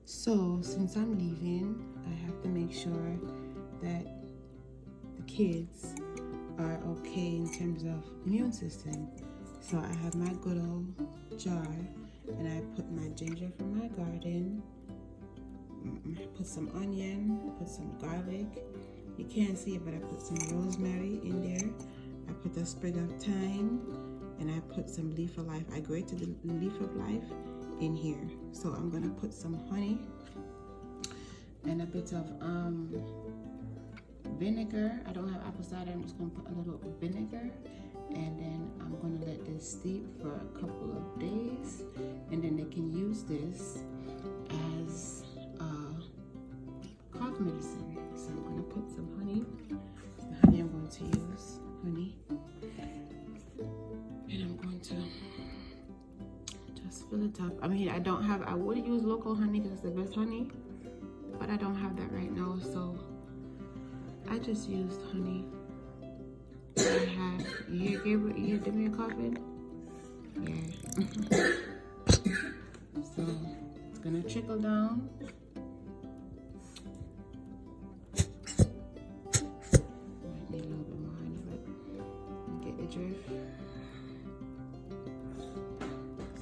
So since I'm leaving, I have to make sure that the kids are okay in terms of immune system. So I have my good old jar, and I put my ginger from my garden, put some onion, put some garlic. You can't see it, but I put some rosemary in there. I put a sprig of thyme, and I put some leaf of life. I grated the leaf of life in here. So I'm gonna put some honey and a bit of vinegar. I don't have apple cider. I'm just gonna put a little vinegar, and then I'm gonna let this steep for a couple of days, and then they can use this as cough medicine. So I'm gonna put some honey. The honey I'm going to use, honey, and I'm going to just fill it up. I mean, I would use local honey because it's the best honey, but I don't have that right now, so I just used honey. I have, you hear Gabriel, you hear Demi coughing? Yeah. So it's gonna trickle down. Might need a little bit more honey, but you get the drift.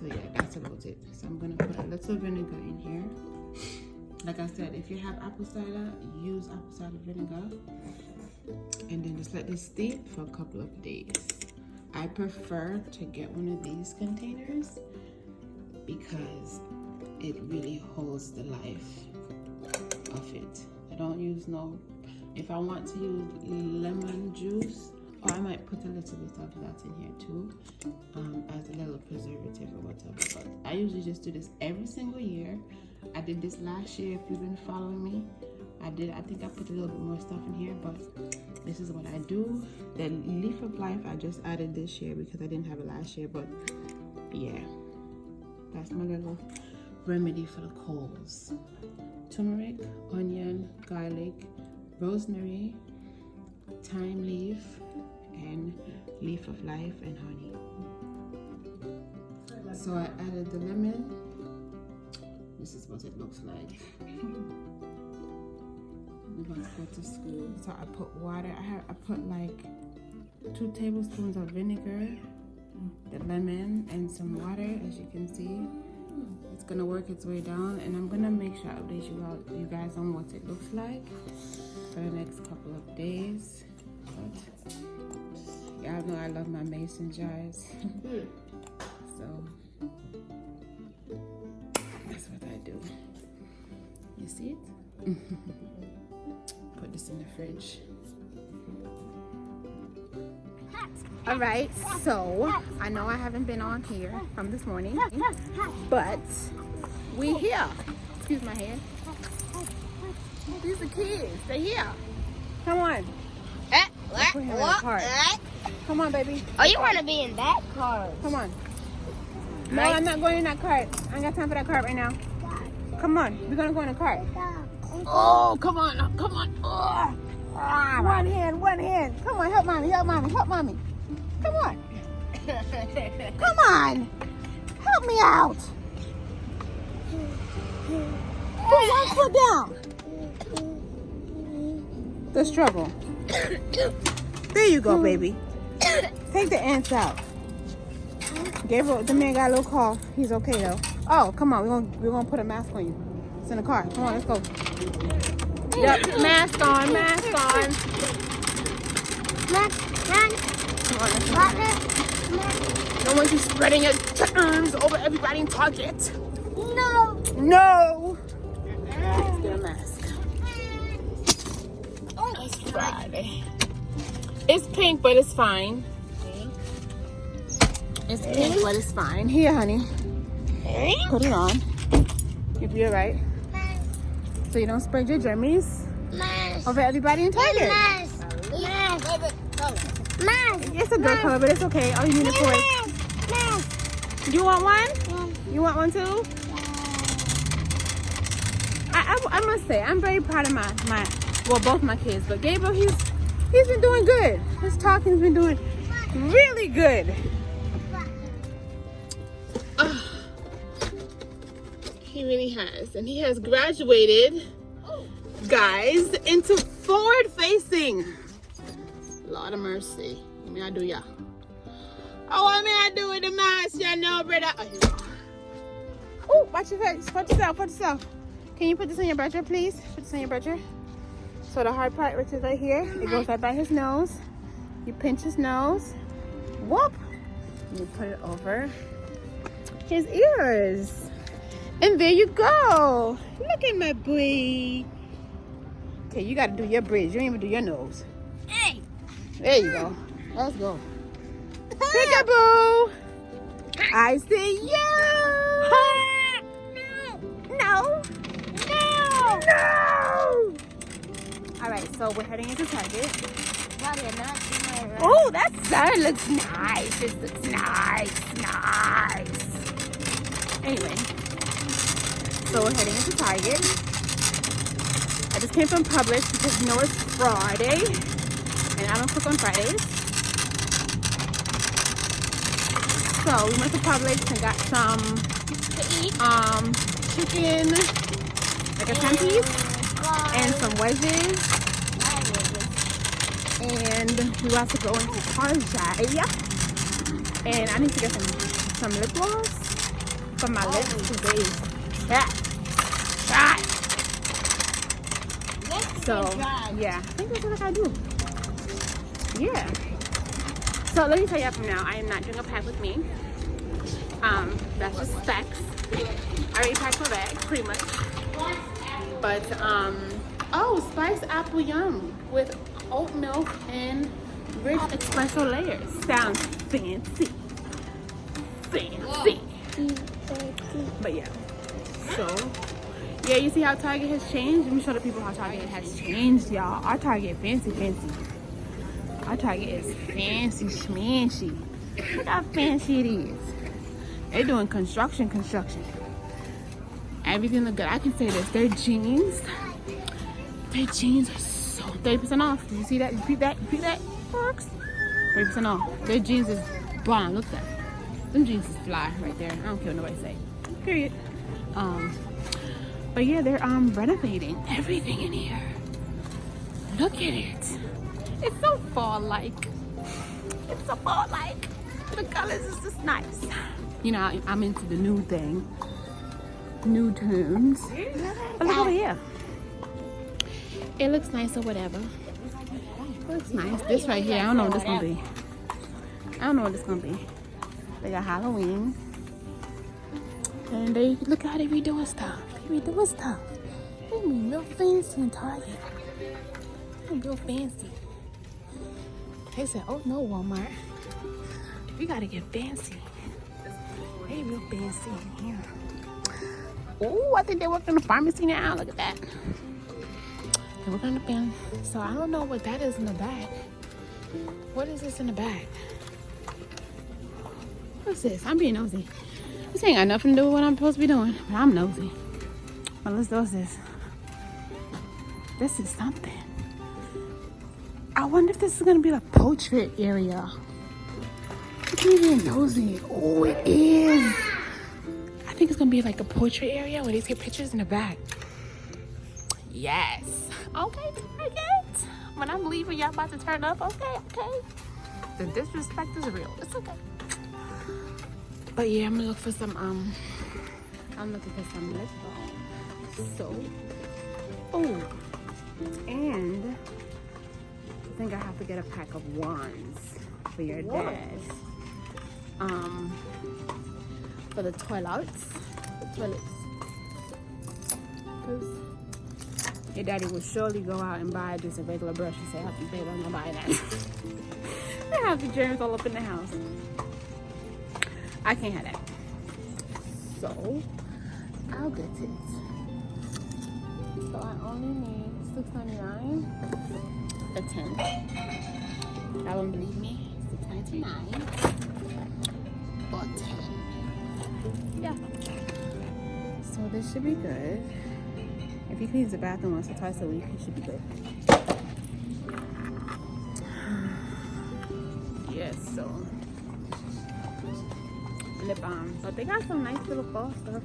So yeah, that's about it. So I'm gonna put a little vinegar in here. Like I said, if you have apple cider, use apple cider vinegar. And then just let this steep for a couple of days. I prefer to get one of these containers because it really holds the life of it. I don't use if I want to use lemon juice, or I might put a little bit of that in here too, as a little preservative or whatever. But I usually just do this every single year. I did this last year, if you've been following me. I think I put a little bit more stuff in here, but this is what I do. The leaf of life I just added this year because I didn't have it last year, but yeah, that's my little remedy for the colds. Turmeric, onion, garlic, rosemary, thyme leaf, and leaf of life and honey. So I added the lemon. This is what it looks like. We're going to go to school. So I put water. I put like 2 tablespoons of vinegar, the lemon, and some water, as you can see. It's gonna work its way down, and I'm gonna make sure I update you guys on what it looks like for the next couple of days. But y'all know I love my mason jars. So that's what I do. You see it? Put this in the fridge. All right, so I know I haven't been on here from this morning, but we here. Excuse my hair. These are kids. They're here. Come on. Put him in the cart. Come on, baby. Oh, you want to be in that car? Come on. No, I'm not going in that cart. I ain't got time for that cart right now. Come on. We're going to go in the cart. Oh, come on. Come on. Oh. One hand. Come on, help mommy. Help mommy. Come on. Come on. Help me out. Put one foot down. The struggle. There you go, baby. Take the ants out. Gabriel, the man got a little cough. He's okay though. Oh, come on. We're gonna put a mask on you. It's in the car. Come on, let's go. Yep, mask on. Come on, let's go. Don't want you spreading your germs over everybody in Target. No. Let's get a mask. It's Friday. It's pink, but it's fine. It's pink, but it's fine. Here, honey. Put it on. You'll be alright. So you don't spread your germs over everybody in Target. It's a girl color, but it's okay. Oh, you need a toy. You want one? You want one too? I must say, I'm very proud of both my kids. But Gabriel, he's been doing good. His talking's been doing really good. He really has. And he has graduated, guys, into forward facing. Lord of mercy. What may I do, y'all? Oh, what may I do with the mask? You know, brother. Oh, here you go. Oh, watch your face. Put yourself, put yourself. Can you put this on your brother, please? Put this on your brother. So the hard part, which is right here, it goes right by his nose. You pinch his nose. Whoop. And you put it over his ears. And there you go. Look at my boy. Okay, you gotta do your bridge. You don't even do your nose. Hey. There you go. Let's go. Peekaboo. I see you. No. No. No. All right, so we're heading into Target. Oh, that sun looks nice. It looks nice. Nice. Anyway, so we're heading into Target. I just came from Publix because you know it's Friday, and I don't cook on Fridays. So we went to Publix and got some chicken, like a 10 piece, and some wedges. And we will have to go into Target. And I need to get some lip gloss for my lips today. So yeah, I think that's what I gotta do. Yeah. So let me tell you from now, I am not doing a pack with me. That's just facts. I already packed my bag, pretty much. But oh, spiced apple yum with oat milk and rich espresso layers. Sounds fancy. Fancy. But yeah. So yeah, you see how Target has changed? Let me show the people how Target has changed, y'all. Our Target fancy. Our Target is fancy schmancy. Look how fancy it is. They're doing construction. Everything look good. I can say this. Their jeans are so 30% off. Did you see that? You peep that? Works. 30% off. Their jeans is bomb. Look at that. Them jeans is fly right there. I don't care what nobody say. Period. But yeah, they're renovating everything in here. Look at it. It's so fall-like. The colors is just nice. You know, I'm into the new thing. New tunes. But look over here. It looks nice or whatever. It looks nice. This right here, I don't know what this gonna be. They got Halloween. And they look how they redoing stuff. They be real fancy in Target. They real fancy. They said, oh no, Walmart. We gotta get fancy. They real fancy in here. Oh, I think they work in the pharmacy now. Look at that. They work in the pen. So I don't know what that is in the back. What is this in the back? What's this? I'm being nosy. This ain't got nothing to do with what I'm supposed to be doing, but I'm nosy. Well, let's do this. This is something. I wonder if this is gonna be the portrait area. Look at me being nosy. Oh, it is. I think it's gonna be like a portrait area where they take pictures in the back. Yes. Okay, I get it. When I'm leaving, y'all about to turn up. Okay. The disrespect is real. It's okay. But yeah, I'm gonna look for some I'm looking for some lip balm. So, oh, and I think I have to get a pack of wands for your dad. For the toilets. Because your daddy will surely go out and buy just a regular brush and say, happy baby, I'm gonna buy that. I have the germs all up in the house. I can't have that. So, I'll get it. So I only need $6.99 for 10. Y'all won't believe me. $6.99 for 10. Yeah. So this should be good. If he cleans the bathroom once or twice a week, it should be good. Yes, so lip balm. But they got some nice little fall stuff.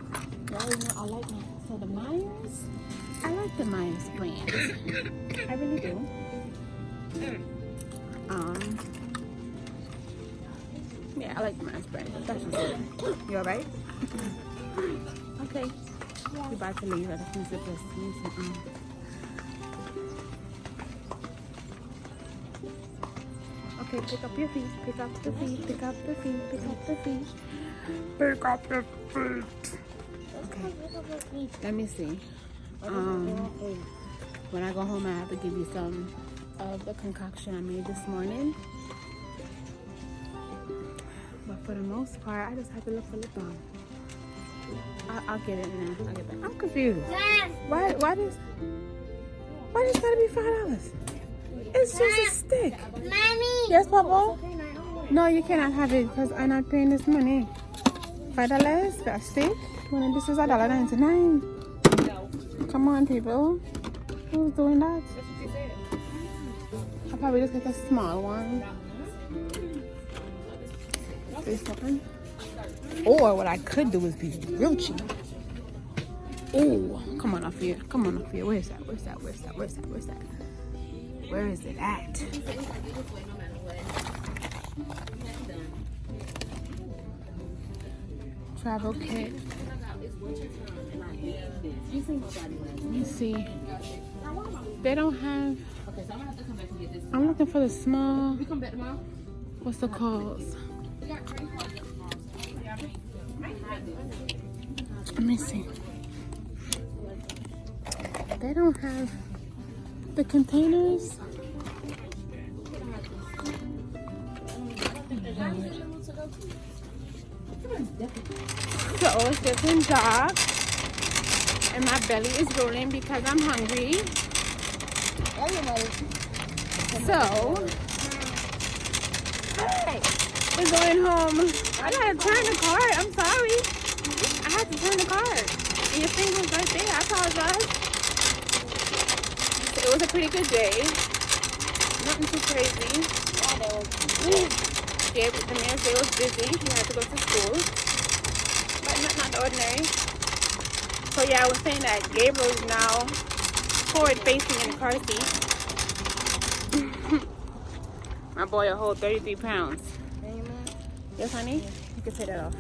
already know I like my, so the Myers, I like the Myers brand. I really do. Yeah, I like the Myers brand. That's just it. You alright? Okay. We're about to leave. I just need to put some. Okay, pick up your feet. Pick up the feet. Pick up the feet. Pick up the feet. Pick up the feet. Okay. Let me see. When I go home, I have to give you some of the concoction I made this morning. But for the most part, I just have to look for lip balm. I'll get it now. I'll get back. I'm confused. Why does gotta be $5? It's just a stick. Mommy. Yes, Papa? No, you cannot have it because I'm not paying this money. $5 for a stick? When this is $1.99. Come on, people. Who's doing that? I'll probably just get a small one. This one. Or what I could do is be real cheap. Oh, come on off here. Come on off here. Where's that? Where's that? Where's that? Where's that? Where's that? Where is it at? Travel kit. Let me see. They don't have. I'm looking for the small. What's the calls? Let me see. They don't have the containers. So it's getting dark and my belly is rolling because I'm hungry. So hey, we're going home. I gotta turn the card. I'm sorry. I had to turn the card. And your finger was right there. I apologize. It was a pretty good day. Nothing too crazy. Yeah, the man's day was busy. He had to go to school. But not ordinary. So yeah, I was saying that Gabriel is now forward facing in the car seat. My boy will hold 33 pounds. Yes, honey? You can take that off.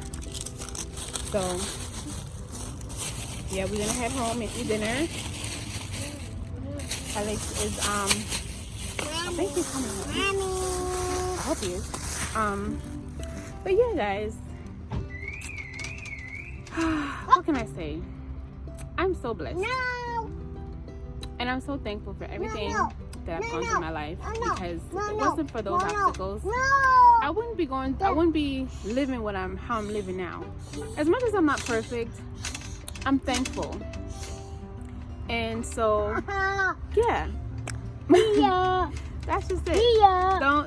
So, yeah, we're gonna head home and eat dinner. Alex is, I think he's coming home. I hope he is. But yeah, guys. What can I say? I'm so blessed. No. And I'm so thankful for everything that I've gone through in my life, because if it wasn't for those obstacles, I wouldn't be living how I'm living now. As much as I'm not perfect, I'm thankful. And so yeah. That's just it.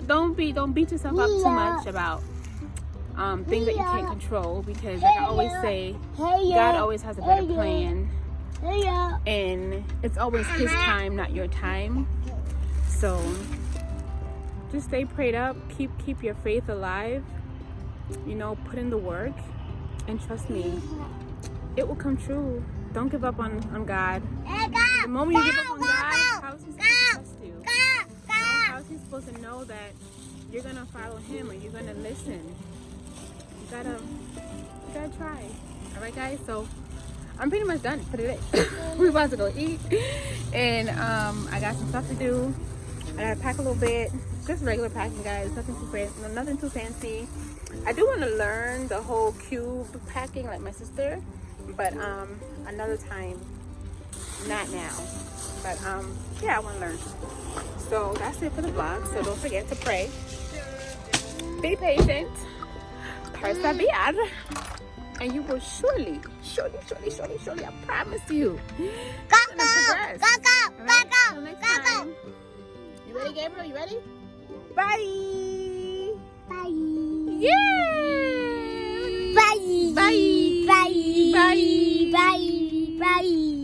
Don't beat yourself up too much about things that you can't control, because like I always say, God always has a better plan. And it's always his time, not your time. So just stay prayed up, keep your faith alive, you know, put in the work, and trust me, it will come true. Don't give up on God. The moment you give up on God, how is he supposed to trust you? How is he supposed to know that you're gonna follow him or you're gonna listen? You gotta try. Alright guys, so I'm pretty much done for today. We're about to go eat, and I got some stuff to do. I gotta pack a little bit, just regular packing, guys. Nothing too fancy. I do want to learn the whole cube packing like my sister, but another time, not now. But yeah, I want to learn. So that's it for the vlog. So don't forget to pray, be patient, persevere, and you will surely, I promise you, progress. Until next time. You ready, Gabriel? You ready? Bye. Yeah. Bye. Bye. Bye. Bye. Bye. Bye.